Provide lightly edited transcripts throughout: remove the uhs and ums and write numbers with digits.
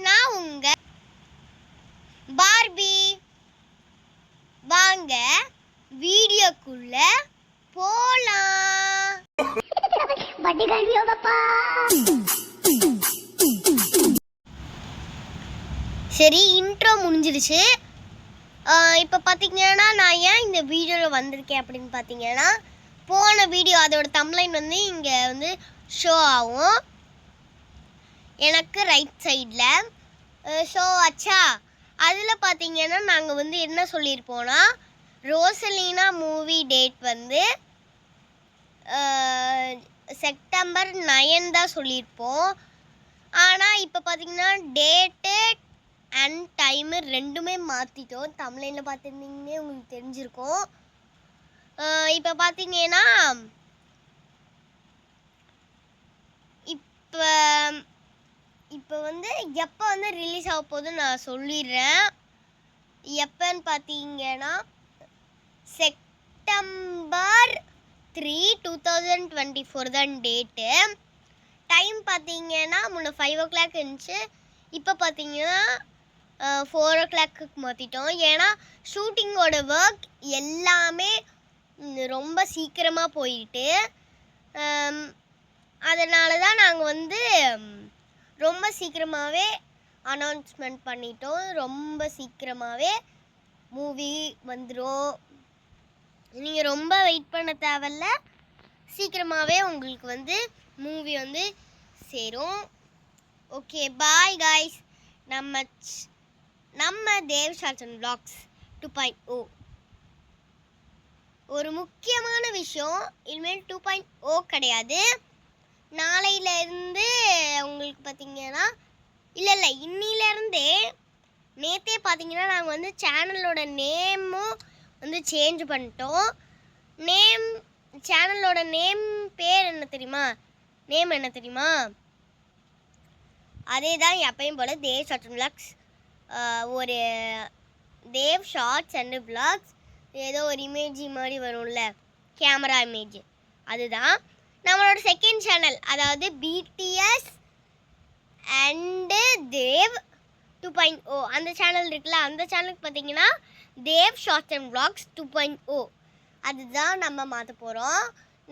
நான் உங்க பார்பி. வாங்க வீடியோக்குள்ள போலாம். சரி, இன்ட்ரோ முடிஞ்சிருச்சு. இப்போ பார்த்தீங்கன்னா நான் ஏன் இந்த வீடியோவில் வந்திருக்கேன் அப்படின்னு பார்த்தீங்கன்னா, போன வீடியோ அதோட தம்ப்லைன் வந்து இங்கே வந்து ஷோ ஆகும் எனக்கு ரைட் சைடில் ஷோ ஆச்சா. அதில் பார்த்தீங்கன்னா நாங்கள் வந்து என்ன சொல்லியிருப்போன்னா, ரோசலீனா மூவி டேட் வந்து செப்டம்பர் 9 தான் சொல்லியிருப்போம். ஆனால் இப்போ பார்த்தீங்கன்னா டேட்டு அண்ட் டைமு ரெண்டுமே மாற்றிட்டோம். தமிழில் பார்த்துருந்தீங்கன்னே உங்களுக்கு தெரிஞ்சிருக்கும். இப்போ பார்த்தீங்கன்னா இப்போ வந்து எப்போ வந்து ரிலீஸ் ஆக போகுதுன்னு நான் சொல்லிடுறேன். எப்போன்னு பார்த்தீங்கன்னா செப்டம்பர் 3, 2024 தான் டேட்டு. டைம் பார்த்தீங்கன்னா முன்ன 5 o'clock இருந்துச்சு. இப்போ பார்த்தீங்கன்னா 4 o'clock மாற்றிட்டோம். ஏன்னா ஷூட்டிங்கோட ஒர்க் எல்லாமே ரொம்ப சீக்கிரமாக போயிட்டு, அதனால தான் நாங்கள் வந்து ரொம்ப சீக்கிரமாகவே அனௌன்ஸ்மெண்ட் பண்ணிட்டோம். ரொம்ப சீக்கிரமாகவே மூவி வந்துடும். நீங்கள் ரொம்ப வெயிட் பண்ண தேவையில்ல, சீக்கிரமாகவே உங்களுக்கு வந்து மூவி வந்து சேரும். Okay, bye guys. நம்ம தேவ் ஷார்ட்ஸ் அண்ட் வ்ளாக்ஸ் 2.0 ஒரு முக்கியமான விஷயம். இனிமேல் 2.0 கிடையாது. நாளையிலேருந்து உங்களுக்கு பார்த்தீங்கன்னா இல்லை இன்னிலேருந்தே நேற்றே பார்த்தீங்கன்னா நாங்கள் வந்து சேனலோட நேமும் வந்து சேஞ்ச் பண்ணிட்டோம். சேனலோட பேர் என்ன தெரியுமா? என்ன தெரியுமா? அதே தான் எப்பயும் போல் தேவ் ஷார்ட்ஸ் அண்ட் வ்ளாக்ஸ். ஒரு தேவ் ஷார்ட்ஸ் அண்ட் வ்ளாக்ஸ் ஏதோ ஒரு இமேஜ் மாதிரி வரும்ல, கேமரா இமேஜ், அதுதான் நம்மளோட செகண்ட் சேனல். அதாவது பிடிஎஸ் அண்டு தேவ் 2.0 அந்த சேனல் இருக்குல்ல, அந்த சேனலுக்கு பார்த்தீங்கன்னா தேவ் ஷார்ட்ஸ் அண்ட் வ்ளாக்ஸ் 2.0 அதுதான் நம்ம மாற்ற போகிறோம்.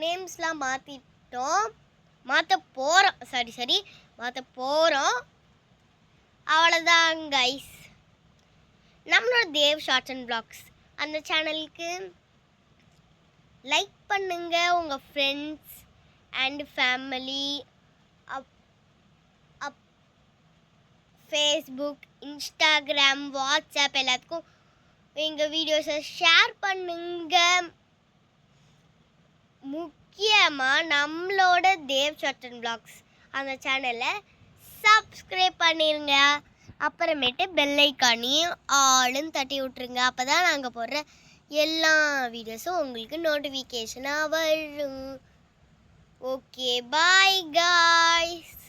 நேம்ஸ்லாம் மாற்ற போகிறோம். அவ்வளோதான் கைஸ். நம்மளோட தேவ் ஷார்ட்ஸ் அண்ட் வ்ளாக்ஸ் அந்த சேனலுக்கு லைக் பண்ணுங்க. உங்கள் friends and family, Facebook, Instagram, WhatsApp எல்லாத்துக்கும் எங்கள் வீடியோஸை ஷேர் பண்ணுங்க. முக்கியமாக நம்மளோட தேவ் ஷார்ட்ஸ் அண்ட் வ்ளாக்ஸ் அந்த சேனலை சப்ஸ்கிரைப் பண்ணிடுங்க. அப்புறமேட்டு பெல் ஐக்கானையும் ஆளுன்னு தட்டி விட்ருங்க. அப்போ தான் நாங்கள் போடுற எல்லா வீடியோஸும் உங்களுக்கு நோட்டிஃபிகேஷனாக வரும். Okay, bye guys.